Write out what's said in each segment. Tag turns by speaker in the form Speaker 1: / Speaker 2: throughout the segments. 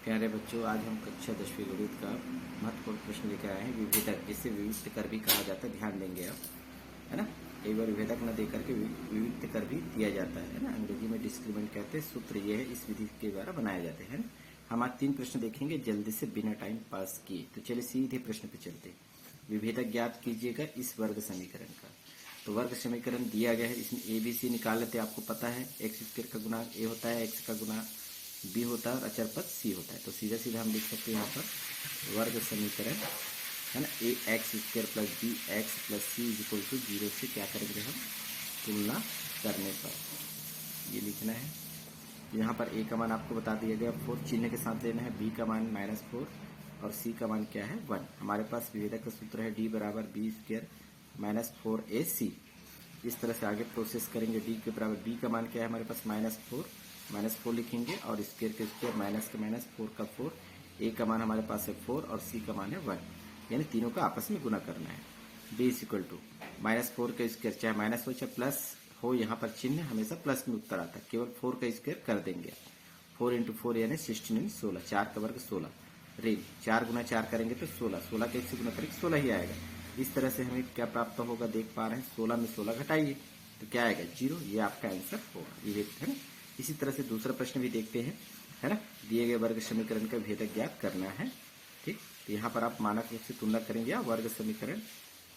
Speaker 1: प्यारे बच्चों, आज हम कक्षा 10वीं गणित का महत्वपूर्ण प्रश्न लेकर आए हैं। विभेदक, जिसे विविक्त कर भी कहा जाता है, ध्यान देंगे आप, है ना। कई बार विभेदक न देकर के विविक्त कर भी दिया जाता है ना। अंग्रेजी में डिस्क्रिमिनेंट कहते हैं। सूत्र ये है, इस विधि के द्वारा बनाए जाते हैं ना। हम आज 3 प्रश्न देखेंगे जल्दी से, बिना टाइम पास किए। तो चलिए सीधे प्रश्न पे चलते। विभेदक ज्ञात कीजिएगा इस वर्ग समीकरण का। तो वर्ग समीकरण दिया गया है, इसमें ए बी सी निकाल लेते हैं। आपको पता है एक्स स्क्वायर का गुणांक ए होता है, एक्स का गुना बी होता है और अचर पद सी होता है। तो सीधा सीधा हम लिख सकते हैं यहाँ पर वर्ग समीकरण, है ना। A x square plus b x plus c is equal to 0 से क्या करेंगे हम, तुलना करने पर ये लिखना है। यहाँ पर ए का मान आपको बता दिया गया 4, चिन्ह के साथ लेना है। बी का मान -4 और सी का मान क्या है 1। हमारे पास विभेदक का सूत्र है डी बराबर बी स्क्वायर -4ac। इस तरह से आगे प्रोसेस करेंगे। डी के बराबर बी का मान क्या है हमारे पास -4 लिखेंगे और स्क्वायर के स्क्वायर माइनस का माइनस 4 का 4। ए का मान हमारे पास है 4 और सी का मान है 1, यानी तीनों का आपस में गुना करना है। बी इज इक्वल टू -4 का स्क्वायर, चाहे माइनस हो चाहे प्लस हो, यहाँ पर चिन्ह हमेशा प्लस में उत्तर आता है। केवल 4 का स्क्वायर कर देंगे। 4 इंटू 4 यानी 16, 16, 4 का वर्ग 16। रेल 4 गुना 4 करेंगे तो 16, 16 का 1 से गुना करेंगे 16 ही आएगा। इस तरह से हमें क्या प्राप्त होगा देख पा रहे हैं। 16 में 16 घटाइए तो क्या आएगा 0। ये आपका आंसर होगा, ये है ना। इसी तरह से दूसरा प्रश्न भी देखते हैं, है ना। दिए गए वर्ग समीकरण का भेदक ज्ञात करना है, ठीक। तो यहाँ पर आप मानक रूप से तुलना करेंगे या वर्ग समीकरण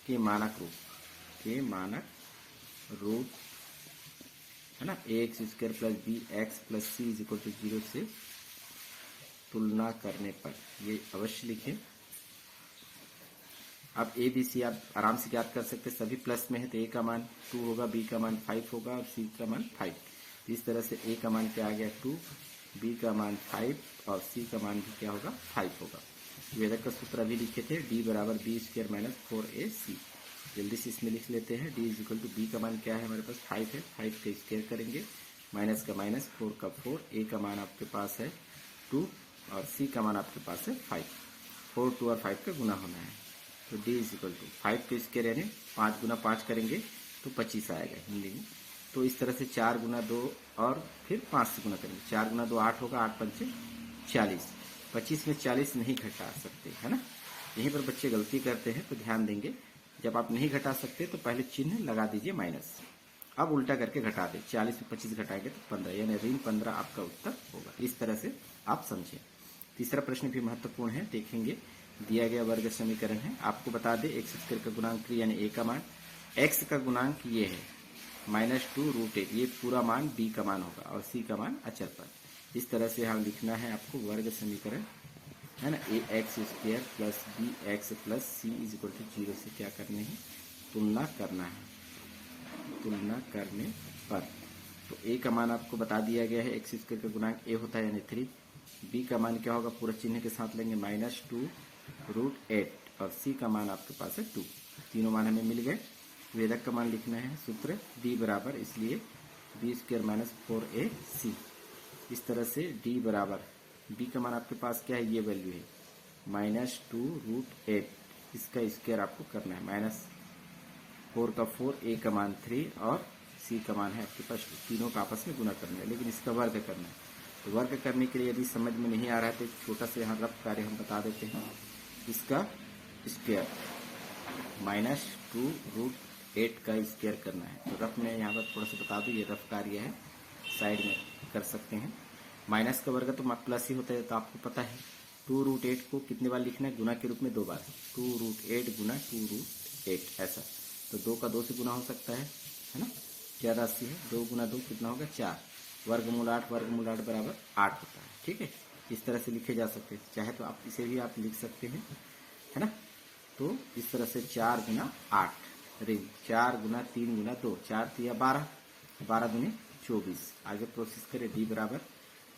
Speaker 1: के मानक रूप, है ना। A x square plus b x plus c is equal to 0 से तुलना करने पर ये अवश्य लिखें। अब ए बी सी आप आराम से ज्ञात कर सकते हैं, सभी प्लस में है तो ए का मान 2 होगा, बी का मान 5 होगा और सी का मान 5। इस तरह से ए का मान क्या आ गया 2, बी का मान 5 और सी का मान भी क्या होगा 5 होगा। विभेदक का सूत्र अभी लिखे थे डी बराबर बी स्क्वायर -4ac। जल्दी से इसमें लिख लेते हैं। D is equal to B का मान क्या है हमारे पास 5 है, 5 का स्क्वायर करेंगे, माइनस का माइनस 4 का 4। ए का मान आपके पास है 2 और सी का मान आपके पास है 5। 4, 2 और 5 का गुना होना है। तो डी इज इक्वल टू 5 के स्क्वायर यानी 5 गुना 5 करेंगे तो 25 आएगा हिंदी में। तो इस तरह से 4 गुना 2 और फिर 5 से गुना करेंगे। 4 गुना 2 8 होगा, 8 पंचे 40। 25 में 40 नहीं घटा सकते, है ना। यहीं पर बच्चे गलती करते हैं, तो ध्यान देंगे। जब आप नहीं घटा सकते तो पहले चिन्ह लगा दीजिए माइनस। अब उल्टा करके घटा दें। 40 में 25 घटाएंगे तो 15, यानी ऋण 15 आपका उत्तर होगा। इस तरह से आप समझें। तीसरा प्रश्न भी महत्वपूर्ण है, देखेंगे। दिया गया वर्ग समीकरण है, आपको बता दें एक्स स्क्वायर का गुणांक 3 यानी ए का मान, एक्स का गुणांक ये है -2√8, ये पूरा मान बी का मान होगा और सी का मान अचर पद। इस तरह से हम लिखना है आपको वर्ग समीकरण, है ना। A x square plus b x plus c is equal to 0 से क्या करने हैं, तुलना करना है। तुलना करने पर तो ए का मान आपको बता दिया गया है, एक्स स्क्वायर का गुणांक ए होता है यानी 3। बी का मान क्या होगा, पूरा चिन्ह के साथ लेंगे -2√8 और सी का मान आपके पास है 2। तीनों मान हमें मिल गए। वेदक का मान लिखना है, सूत्र डी बराबर, इसलिए बी स्क्वायर -4ac। इस तरह से डी बराबर बी का मान आपके पास क्या है, ये वैल्यू है -2√8, इसका स्क्वायर आपको करना है, -4 का 4, ए का मान 3 और सी का मान है आपके पास। तीनों का आपस में गुना करना है, लेकिन इसका वर्ग करना है। तो वर्ग करने के लिए यदि समझ में नहीं आ रहा है तो एक छोटा सा यहाँ रफ कार्य हम बता देते हैं। इसका स्क्वायर -2√8 का स्क्वायर करना है। तो रफ में यहाँ पर थोड़ा सा बता दूँ, ये रफ कार्य है, साइड में कर सकते हैं। माइनस का वर्ग तो प्लस ही होता है, तो आपको पता है 2√8 को कितने बार लिखना है, गुना के रूप में 2 बार। 2√8 गुना 2√8 ऐसा। तो 2 का 2 से गुना हो सकता है ना। क्या राशि है, 2 गुना 2 कितना होगा 4। वर्गमूल 8 बराबर 8 होता है, ठीक है। इस तरह से लिखे जा सकते हैं, चाहे तो आप इसे भी आप लिख सकते हैं, है ना। तो इस तरह से 4 गुना 8 रिंग, 4 गुना 3 गुना 2, 4 3 12, 12 दूनी 24। आगे प्रोसेस करें। डी बराबर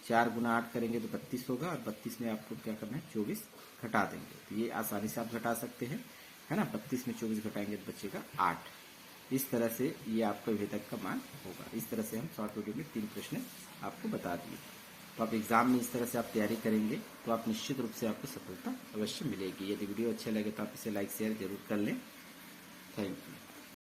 Speaker 1: 4 गुना 8 करेंगे तो 32 होगा और 32 में आपको क्या करना है 24 घटा देंगे। तो ये आसानी से आप घटा सकते हैं, है ना। 32 में 24 घटाएंगे तो बचेगा 8। इस तरह से ये आपका विभेदक का मान होगा। इस तरह से हम शॉर्ट वीडियो में 3 प्रश्न आपको बता दिए। तो आप एग्जाम में इस तरह से आप तैयारी करेंगे तो आप निश्चित रूप से आपको सफलता अवश्य मिलेगी। यदि वीडियो अच्छा लगे तो आप इसे लाइक शेयर जरूर कर लें। Thank you.